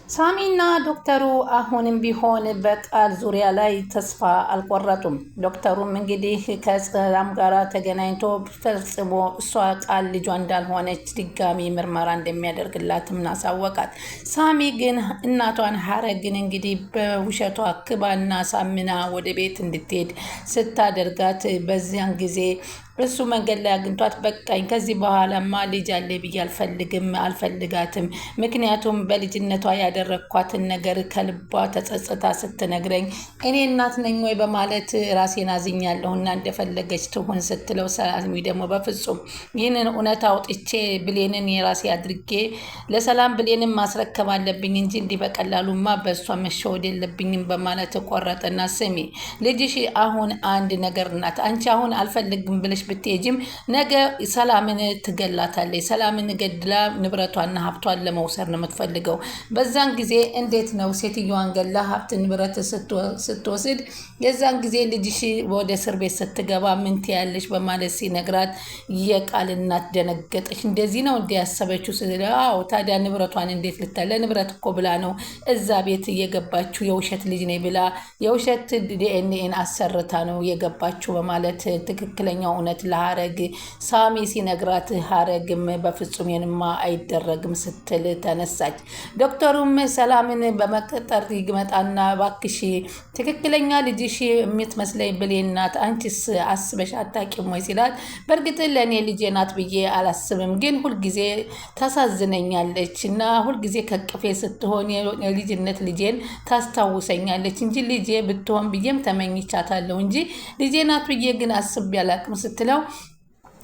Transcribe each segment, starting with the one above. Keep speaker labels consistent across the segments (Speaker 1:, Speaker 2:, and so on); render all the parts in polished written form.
Speaker 1: ሳሚና ዶክተሩ አሁንም ቢሆን በቃል ዙሪያ ላይ ተስፋ አልቆረጡም። ዶክተሩም እንግዲህ ከሰላም ጋር ተገናኝቶ ፈጽሞ እሷ ቃል ልጇ እንዳልሆነች ድጋሚ ምርመራ እንደሚያደርግላትም አሳወቃት። ሳሚ ግን እናቷን ሀረግን እንግዲህ በውሸቷ ክባና ሳምና ወደ ቤት እንድትሄድ ስታደርጋት በዚያን ጊዜ እሱ መንገድ ላይ አግኝቷት በቃኝ፣ ከዚህ በኋላማ ልጅ አለ ብዬ አልፈልጋትም። ምክንያቱም በልጅነቷ ያደረግኳትን ነገር ከልቧ ተጸጽታ ስትነግረኝ እኔ እናት ነኝ ወይ በማለት ራሴን አዝኛለሁና እንደፈለገች ትሁን ስትለው፣ ሰላም ደግሞ በፍጹም ይህንን እውነት አውጥቼ ብሌንን የራሴ አድርጌ ለሰላም ብሌንን ማስረከብ አለብኝ እንጂ እንዲህ በቀላሉማ በእሷ መሸወድ የለብኝም በማለት ቆረጠና፣ ስሚ ልጅሽ አሁን አንድ ነገር ናት። አንቺ አሁን አልፈልግም ብለሽ ብትሄጂም ነገ ሰላምን ትገላታለች። ሰላምን ገድላ ንብረቷና ሀብቷን ለመውሰድ ነው የምትፈልገው። በዛን ጊዜ እንዴት ነው ሴትዮዋን ገላ ሀብት ንብረት ስትወስድ የዛን ጊዜ ልጅሽ ወደ እስር ቤት ስትገባ ምን ትያለሽ በማለት ሲነግራት የቃል እናት ደነገጠች። እንደዚህ ነው እንዲያሰበችው ስለ አዎ ታዲያ ንብረቷን እንዴት ልታለ ንብረት እኮ ብላ ነው እዛ ቤት እየገባችው የውሸት ልጅ ነኝ ብላ የውሸት ዲኤንኤን አሰርታ ነው የገባችው በማለት ትክክለኛው እውነት ለሀረግ ሳሚ ሲነግራት ሀረግም በፍጹም የንማ አይደረግም ስትል ተነሳች። ዶክተሩም ሰላምን በመቀጠር ይመጣና ባክሽ ትክክለኛ ልጅሽ የምትመስለኝ ብሌን ናት፣ አንቺስ አስበሽ አታውቂም ወይ ሲላት፣ በእርግጥ ለእኔ ልጄ ናት ብዬ አላስብም፣ ግን ሁልጊዜ ታሳዝነኛለች እና ሁልጊዜ ከቅፌ ስትሆን የልጅነት ልጄን ታስታውሰኛለች እንጂ ልጄ ብትሆን ብዬም ተመኝቻታለሁ እንጂ ልጄ ናት ብዬ ግን አስቤ አላውቅም ስትለው፣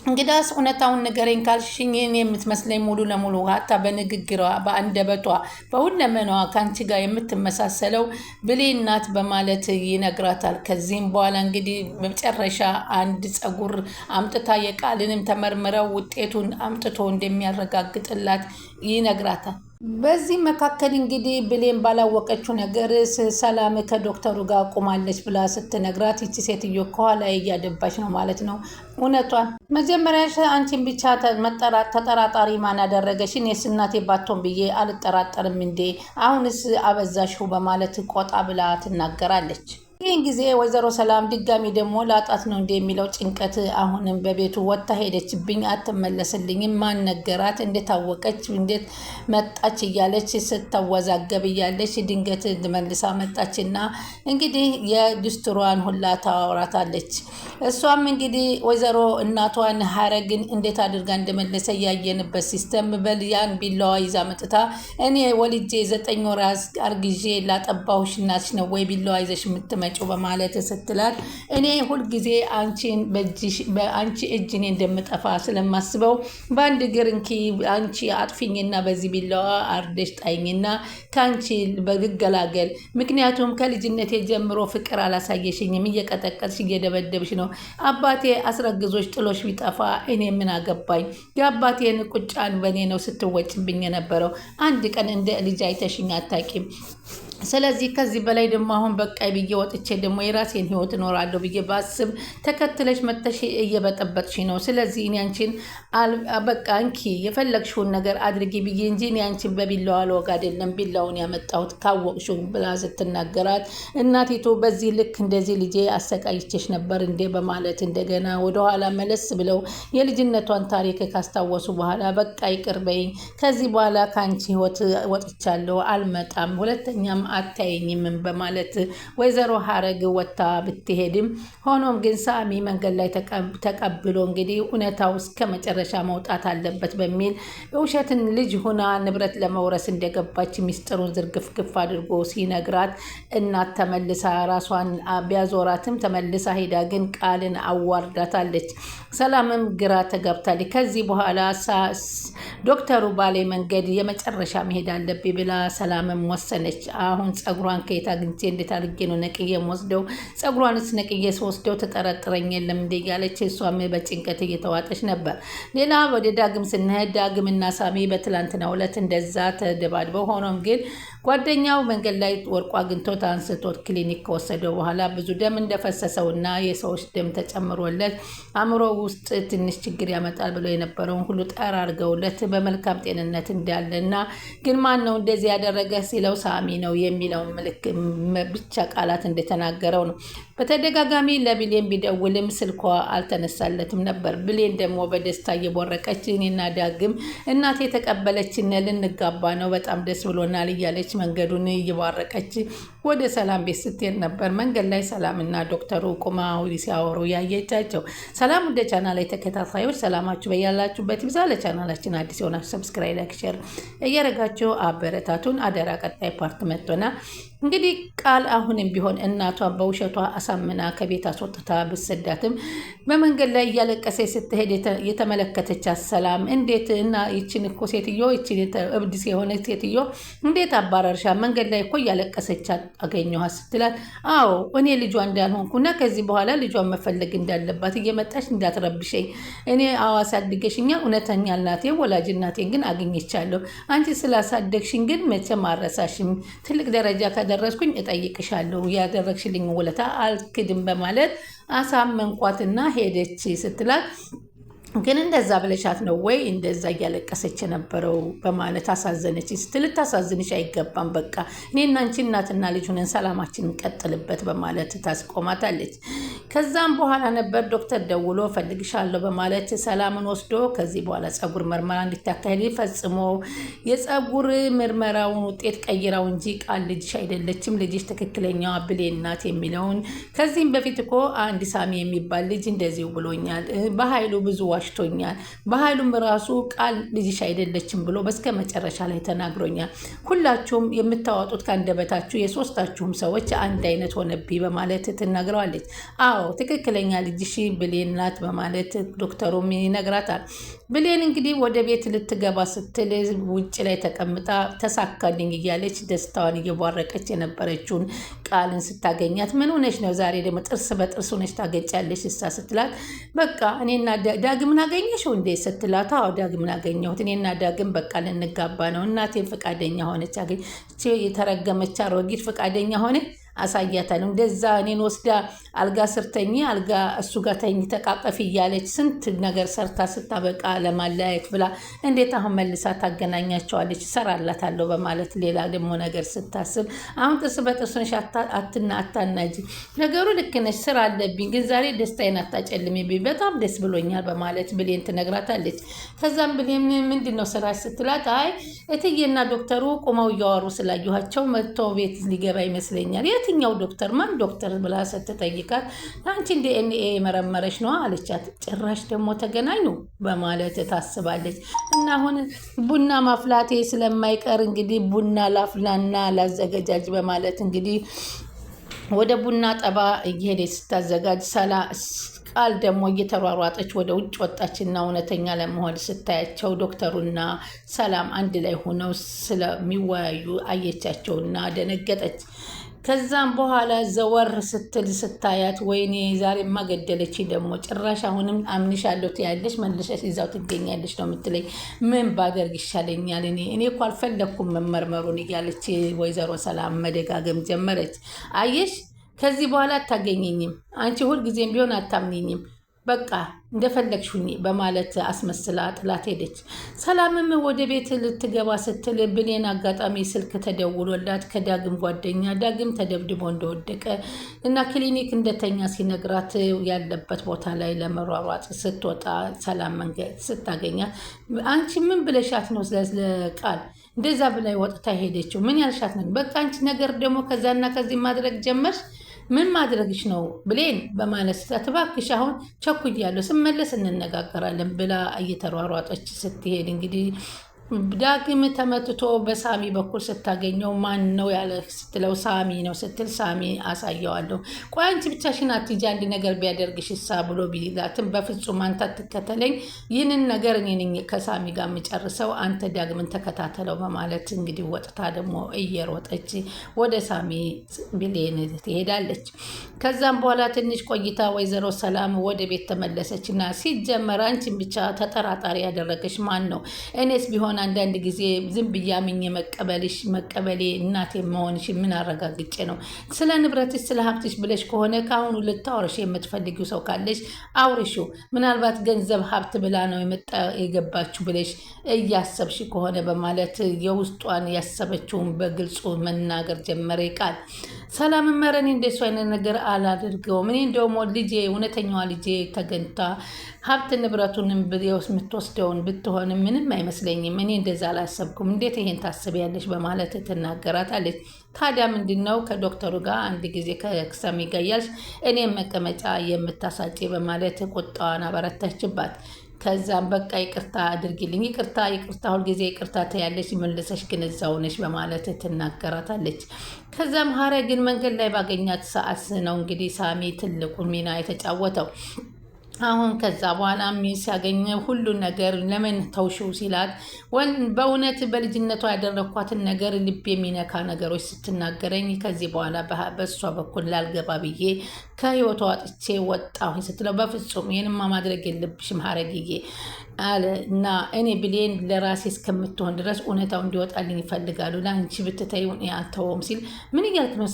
Speaker 1: እንግዳስ እውነታውን ንገረኝ ካልሽኝ የምትመስለኝ ሙሉ ለሙሉ ሀታ በንግግሯ በአንደበቷ በሁለመናዋ ከአንቺ ጋር የምትመሳሰለው ብሌን ናት በማለት ይነግራታል። ከዚህም በኋላ እንግዲህ መጨረሻ አንድ ፀጉር አምጥታ የቃልንም ተመርምረው ውጤቱን አምጥቶ እንደሚያረጋግጥላት ይነግራታል። በዚህ መካከል እንግዲህ ብሌን ባላወቀችው ነገር ሰላም ከዶክተሩ ጋር ቁማለች ብላ ስትነግራት ይቺ ሴትዮ ከኋላ እያደባች ነው ማለት ነው እውነቷን። መጀመሪያ አንቺን ብቻ ተጠራጣሪ ማን ያደረገሽ? እኔስ እናቴ ባትሆን ብዬ አልጠራጠርም እንዴ? አሁንስ አበዛሽው በማለት ቆጣ ብላ ትናገራለች። ይህን ጊዜ ወይዘሮ ሰላም ድጋሚ ደግሞ ላጣት ነው እንደ የሚለው ጭንቀት አሁንም በቤቱ ወጥታ ሄደችብኝ፣ አትመለስልኝም፣ ማን ነገራት፣ እንዴት አወቀች፣ እንዴት መጣች እያለች ስተወዛገብ እያለች ድንገት መልሳ መጣችና እንግዲህ የድስትሯን ሁላ ታወራታለች። እሷም እንግዲህ ወይዘሮ እናቷን ሀረግን እንዴት አድርጋ እንደመለሰ ያየንበት ሲስተም በልያን ቢላዋ ይዛ መጥታ እኔ ወልጄ 9 ወር አርግዤ ላጠባሁሽ እናትሽ ነው ወይ ቢላዋ ይዘሽ የምትመ በማለት ስትላት፣ እኔ ሁልጊዜ በአንቺ እጅ እኔ እንደምጠፋ ስለማስበው በአንድ እግር እንኪ አንቺ አጥፊኝና በዚህ ቢላዋ አርደሽ ጣይኝና ከአንቺ በግገላገል። ምክንያቱም ከልጅነቴ ጀምሮ ፍቅር አላሳየሽኝም፣ እየቀጠቀጥሽ እየደበደብሽ ነው። አባቴ አስረግዞች ጥሎሽ ቢጠፋ እኔ ምን አገባኝ? የአባቴን ቁጫን በእኔ ነው ስትወጭብኝ የነበረው። አንድ ቀን እንደ ልጅ አይተሽኝ አታቂም። ስለዚህ ከዚህ በላይ ደግሞ አሁን በቃይ ብዬ ወጥቼ ደግሞ የራሴን ህይወት እኖራለሁ ብዬ ባስብ ተከትለሽ መተሽ እየበጠበጥሽ ነው። ስለዚህ እኔ አንቺን በቃ እንኪ የፈለግሽውን ነገር አድርጊ ብዬ እንጂ እኔ አንቺን በቢላዋ ልወጋ አይደለም ቢላውን ያመጣሁት ካወቅሽው ብላ ስትናገራት፣ እናቲቱ በዚህ ልክ እንደዚህ ልጄ አሰቃይቼሽ ነበር እንዴ በማለት እንደገና ወደኋላ መለስ ብለው የልጅነቷን ታሪክ ካስታወሱ በኋላ በቃ ይቅር በይኝ፣ ከዚህ በኋላ ከአንቺ ህይወት ወጥቻለሁ፣ አልመጣም፣ ሁለተኛም አታየኝም በማለት ወይዘሮ ሀረግ ወታ ብትሄድም ሆኖም ግን ሳሚ መንገድ ላይ ተቀብሎ እንግዲህ እውነታው እስከ መጨረሻ መውጣት አለበት በሚል ውሸትን ልጅ ሁና ንብረት ለመውረስ እንደገባች ሚስጥሩን ዝርግፍግፍ አድርጎ ሲነግራት፣ እናት ተመልሳ ራሷን ቢያዞራትም ተመልሳ ሄዳ ግን ቃልን አዋርዳታለች። ሰላምም ግራ ተጋብታለች። ከዚህ በኋላ ዶክተሩ ባሌ መንገድ የመጨረሻ መሄድ አለብኝ ብላ ሰላምም ወሰነች። አሁን ጸጉሯን ከየት አግኝቼ እንዴት አድርጌ ነው ነቅዬ ወስደው ጸጉሯንስ ነቅዬ ወስደው ተጠረጥረኝ የለም እንደ እያለች እሷም በጭንቀት እየተዋጠች ነበር። ሌላ ወደ ዳግም ስንሄድ ዳግምና ሳሚ በትላንትናው ዕለት እንደዛ ተደባድበው ሆኖም ግን ጓደኛው መንገድ ላይ ወርቁ አግኝቶት አንስቶት ክሊኒክ ከወሰደው በኋላ ብዙ ደም እንደፈሰሰውና የሰዎች ደም ተጨምሮለት አእምሮ ውስጥ ትንሽ ችግር ያመጣል ብሎ የነበረውን ሁሉ ጠራርገውለት በመልካም ጤንነት እንዳለና ግን ማን ነው እንደዚህ ያደረገ ሲለው ሳሚ ነው የሚለውን ብቻ ቃላት እንደተናገረው ነው። በተደጋጋሚ ለብሌን ቢደውልም ስልኳ አልተነሳለትም ነበር። ብሌን ደግሞ በደስታ እየቦረቀች እኔና ዳግም እናቴ የተቀበለችን ልንጋባ ነው በጣም ደስ ብሎናል እያለች መንገዱን እየባረቀች ወደ ሰላም ቤት ስትሄድ ነበር። መንገድ ላይ ሰላምና ዶክተሩ ቁመው ሲያወሩ ያየቻቸው። ሰላም ወደ ቻናል ላይ ተከታታዮች ሰላማችሁ በያላችሁበት ይብዛ። ለቻናላችን አዲስ የሆናችሁ ሰብስክራይብ፣ ላይክ፣ ሼር እያደረጋችሁ አበረታቱን። አደራ ቀጣይ ፓርት መጥቶና እንግዲህ ቃል አሁንም ቢሆን እናቷን በውሸቷ አሳምና ከቤት አስወጥታ ብትሰዳትም በመንገድ ላይ እያለቀሰች ስትሄድ የተመለከተቻት ሰላም እንዴት እና ይችን እኮ ሴትዮ ይችን እብድ የሆነ ሴትዮ እንዴት አባረርሻ? መንገድ ላይ እኮ እያለቀሰቻት አገኘኋት ስትላት፣ አዎ እኔ ልጇ እንዳልሆንኩና ከዚህ በኋላ ልጇን መፈለግ እንዳለባት እየመጣች እንዳትረብሸኝ፣ እኔ አሳድገሽኛል፣ እውነተኛ እናቴ ወላጅ እናቴን ግን አግኝቻለሁ። አንቺ ስላሳደግሽኝ ግን መቼም አልረሳሽም። ትልቅ ደረጃ ደረስኩኝ እጠይቅሻለሁ፣ ያደረግሽልኝ ውለታ አልክድም በማለት አሳመንኳትና ሄደች ስትላት፣ ግን እንደዛ ብለሻት ነው ወይ እንደዛ እያለቀሰች የነበረው በማለት አሳዘነች ስትል፣ ልታሳዝንሽ አይገባም፣ በቃ እኔና አንቺ እናትና ልጅ ሆነን ሰላማችንን እንቀጥልበት በማለት ታስቆማታለች። ከዛም በኋላ ነበር ዶክተር ደውሎ ፈልግሻለሁ በማለት ሰላምን ወስዶ ከዚህ በኋላ ጸጉር ምርመራ እንድታካሄድ ፈጽሞ የጸጉር ምርመራውን ውጤት ቀይራው እንጂ ቃል ልጅሽ አይደለችም፣ ልጅሽ ትክክለኛዋ ብሌን ናት የሚለውን ከዚህም በፊት እኮ አንድ ሳሚ የሚባል ልጅ እንደዚሁ ብሎኛል፣ በኃይሉ ብዙ ዋሽቶኛል፣ በኃይሉም ራሱ ቃል ልጅሽ አይደለችም ብሎ በስከ መጨረሻ ላይ ተናግሮኛል። ሁላችሁም የምታወጡት ከአንደበታችሁ የሶስታችሁም ሰዎች አንድ አይነት ሆነብኝ በማለት ትናግረዋለች። አዎ ትክክለኛ ልጅሽ ብሌን ናት በማለት ዶክተሩም ይነግራታል። ብሌን እንግዲህ ወደ ቤት ልትገባ ስትል ውጭ ላይ ተቀምጣ ተሳካልኝ እያለች ደስታዋን እየቧረቀች የነበረችውን ቃልን ስታገኛት ምን ሆነች ነው ዛሬ ደግሞ ጥርስ በጥርስ ሆነች ታገጫለች እሳ ስትላት፣ በቃ እኔና ዳግምን አገኘሽው እንዴ ስትላት፣ አዎ ዳግምን አገኘሁት፣ እኔና ዳግም በቃ ልንጋባ ነው፣ እናቴን ፈቃደኛ ሆነች፣ የተረገመች አሮጊት ፈቃደኛ ሆነ አሳያታለሁ። እንደዛ እኔን ወስዳ አልጋ ስርተኝ አልጋ እሱ ጋር ተኝ ተቃቀፊ እያለች ስንት ነገር ሰርታ ስታበቃ ለማለያየት ብላ እንዴት አሁን መልሳ ታገናኛቸዋለች? እሰራላታለሁ በማለት ሌላ ደግሞ ነገር ስታስብ፣ አሁን ጥርስ በጥርስ ነሽ አታናጂ፣ ነገሩ ልክ ነሽ፣ ስራ አለብኝ፣ ግን ዛሬ ደስታዬን አታጨልሚብኝ፣ በጣም ደስ ብሎኛል በማለት ብሌን ትነግራታለች። ከዛም ብሌን ምንድን ነው ስራ ስትላት፣ አይ እትዬና ዶክተሩ ቁመው እያወሩ ስላየኋቸው መጥቶ ቤት ሊገባ ይመስለኛል። የትኛው ዶክተር? ማን ዶክተር ብላ ስትጠይቃት፣ አንቺ እንደ ዲኤንኤ የመረመረች ነው አለቻት። ጭራሽ ደግሞ ተገናኙ በማለት ታስባለች። እና አሁን ቡና ማፍላቴ ስለማይቀር እንግዲህ ቡና ላፍላና ላዘገጃጅ በማለት እንግዲህ ወደ ቡና ጠባ እየሄደች ስታዘጋጅ ቃል ደግሞ እየተሯሯጠች ወደ ውጭ ወጣችና እውነተኛ ለመሆን ስታያቸው ዶክተሩና ሰላም አንድ ላይ ሆነው ስለሚወያዩ አየቻቸውና ደነገጠች። ከዛም በኋላ ዘወር ስትል ስታያት፣ ወይኔ ዛሬማ ገደለች፣ ደግሞ ጭራሽ አሁንም አምንሻለሁ ትያለሽ መልሰሽ እዛው ትገኛለች ነው የምትለኝ። ምን ባደርግ ይሻለኛል? እኔ እኮ አልፈለግኩም መመርመሩን እያለች ወይዘሮ ሰላም መደጋገም ጀመረች። አየሽ ከዚህ በኋላ አታገኘኝም፣ አንቺ ሁልጊዜም ቢሆን አታምኝኝም፣ በቃ እንደፈለግሽ ሁኚ በማለት አስመስላ ጥላት ሄደች። ሰላምም ወደ ቤት ልትገባ ስትል ብሌን አጋጣሚ ስልክ ተደውሎላት ከዳግም ጓደኛ ዳግም ተደብድቦ እንደወደቀ እና ክሊኒክ እንደተኛ ሲነግራት ያለበት ቦታ ላይ ለመሯሯጥ ስትወጣ ሰላም መንገድ ስታገኛት፣ አንቺ ምን ብለሻት ነው ለቃል እንደዛ ብላይ ወጥታ ሄደችው? ምን ያልሻት ነው? በቃ አንቺ ነገር ደግሞ ከዛና ከዚህ ማድረግ ጀመርሽ፣ ምን ማድረግሽ ነው ብሌን በማለት ስታት፣ እባክሽ አሁን ቸኩያለሁ ስመለስ እንነጋገራለን ብላ እየተሯሯጠች ስትሄድ እንግዲህ ዳግም ተመትቶ በሳሚ በኩል ስታገኘው ማን ነው ያለ ስትለው ሳሚ ነው ስትል ሳሚ አሳየዋለሁ። ቆይ አንቺ ብቻሽን አትሂጂ አንድ ነገር ቢያደርግሽ እሳ ብሎ ቢላትም በፍጹም አንተ አትከተለኝ፣ ይህንን ነገር እኔ ነኝ ከሳሚ ጋር የምጨርሰው፣ አንተ ዳግምን ተከታተለው በማለት እንግዲህ ወጥታ ደግሞ እየሮጠች ወደ ሳሚ ብሌን ትሄዳለች። ከዛም በኋላ ትንሽ ቆይታ ወይዘሮ ሰላም ወደ ቤት ተመለሰች እና ሲጀመር አንቺን ብቻ ተጠራጣሪ ያደረገች ማን ነው? እኔስ ቢሆን አንዳንድ ጊዜ ዝም ብዬ አምኜ መቀበሌ እናቴ መሆንሽ ምን አረጋግጬ ነው? ስለ ንብረትሽ ስለ ሀብትሽ ብለሽ ከሆነ ከአሁኑ ልታወርሽ የምትፈልጊው ሰው ካለሽ አውርሹ። ምናልባት ገንዘብ ሀብት ብላ ነው የገባችሁ ብለሽ እያሰብሽ ከሆነ በማለት የውስጧን ያሰበችውን በግልጹ መናገር ጀመረ ቃል። ሰላም መረኔ እንደሱ አይነት ነገር አላደርገውም። እኔ እንደውም ልጄ እውነተኛዋ ልጄ ተገኝታ ሀብት ንብረቱንም የምትወስደውን ብትሆን ምንም አይመስለኝም። እኔ እንደዛ አላሰብኩም። እንዴት ይሄን ታስቢያለሽ? በማለት ትናገራታለች። ታዲያ ምንድን ነው ከዶክተሩ ጋር አንድ ጊዜ ከሰሚ ጋር እያልሽ እኔም መቀመጫ የምታሳጭ በማለት ቁጣዋን አበረታችባት። ከዛም በቃ ይቅርታ አድርጊልኝ፣ ይቅርታ ሁልጊዜ ይቅርታ ትያለሽ፣ መልሰሽ ግን እዛው ነሽ በማለት ትናገራታለች። ከዛም ሀረግን መንገድ ላይ ባገኛት ሰዓት ነው እንግዲህ ሳሚ ትልቁን ሚና የተጫወተው። አሁን ከዛ በኋላ ሲያገኘ ሁሉን ነገር ለምን ተውሽው ሲላት በእውነት በልጅነቷ ያደረኳትን ነገር ልብ የሚነካ ነገሮች ስትናገረኝ ከዚህ በኋላ በእሷ በኩል ላልገባ ብዬ ከህይወቷ ወጥቼ ወጣሁ ስትለው በፍጹም ይህንማ ማድረግ የለብሽም ሀረግዬ አለ እና እኔ ብሌን ለራሴ እስከምትሆን ድረስ እውነታው እንዲወጣልኝ ይፈልጋሉ። ለአንቺ ብትተይ አልተወውም ሲል ምን እያልክ ነው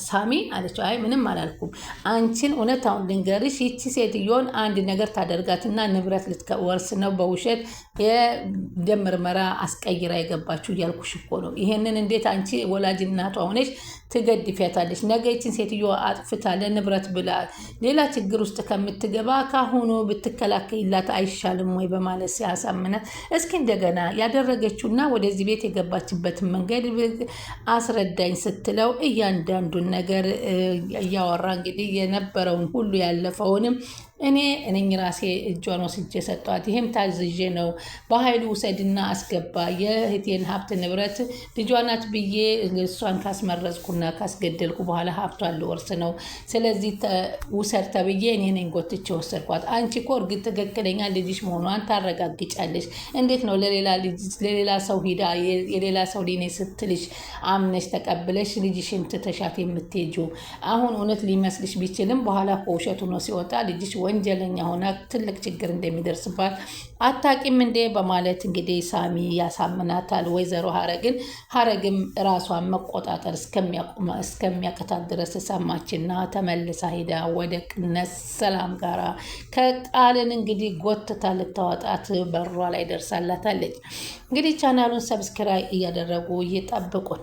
Speaker 1: ሳሚ አለችው። አይ ምንም አላልኩም፣ አንቺን እውነታውን ልንገርሽ፣ ይቺ ሴትዮን አንድ ነገር ታደርጋትና ንብረት ልትወርስ ነው በውሸት የደም ምርመራ አስቀይራ የገባችሁ እያልኩሽ እኮ ነው። ይሄንን እንዴት አንቺ ወላጅ እናቷ ሆነሽ ትገድፊያታለሽ? ነገ ይችን ሴትዮ አጥፍታ ለንብረት ብላ ሌላ ችግር ውስጥ ከምትገባ ካሁኑ ብትከላከይላት አይሻልም ወይ በማለት ሲያሳምናት፣ እስኪ እንደገና ያደረገችውና ወደዚህ ቤት የገባችበትን መንገድ አስረዳኝ ስትለው እያንዳንዱን ነገር እያወራ እንግዲህ የነበረውን ሁሉ ያለፈውንም እኔ ራሴ እጇን ወስጄ ሰጧት፣ ይህም ታዝዤ ነው፣ በኃይሉ ውሰድና አስገባ፣ የእህቴን ሀብት ንብረት ልጇ ናት ብዬ እሷን ካስመረዝኩና ካስገደልኩ በኋላ ሀብቷን ልወርስ ነው፣ ስለዚህ ውሰድ ተብዬ እኔ ነኝ ጎትቼ ወሰድኳት። አንቺ እኮ እርግጥ ትክክለኛ ልጅሽ መሆኗን ታረጋግጫለሽ። እንዴት ነው ለሌላ ሰው ሂዳ የሌላ ሰው ሊኔ ስትልሽ አምነሽ ተቀብለሽ ልጅሽን ትተሻት የምትሄጂው? አሁን እውነት ሊመስልሽ ቢችልም በኋላ ውሸቱ ነው ሲወጣ ልጅሽ ወንጀለኛ ሆና ትልቅ ችግር እንደሚደርስባት አታቂም እንዴ? በማለት እንግዲህ ሳሚ ያሳምናታል ወይዘሮ ሀረግም ራሷን መቆጣጠር እስከሚያቅታት ድረስ ሰማችና ተመልሳ ሄዳ ወደ ቅነት ሰላም ጋራ ከቃልን እንግዲህ ጎትታ ልታወጣት በሯ ላይ ደርሳላታለች። እንግዲህ ቻናሉን ሰብስክራይብ እያደረጉ ይጠብቁን።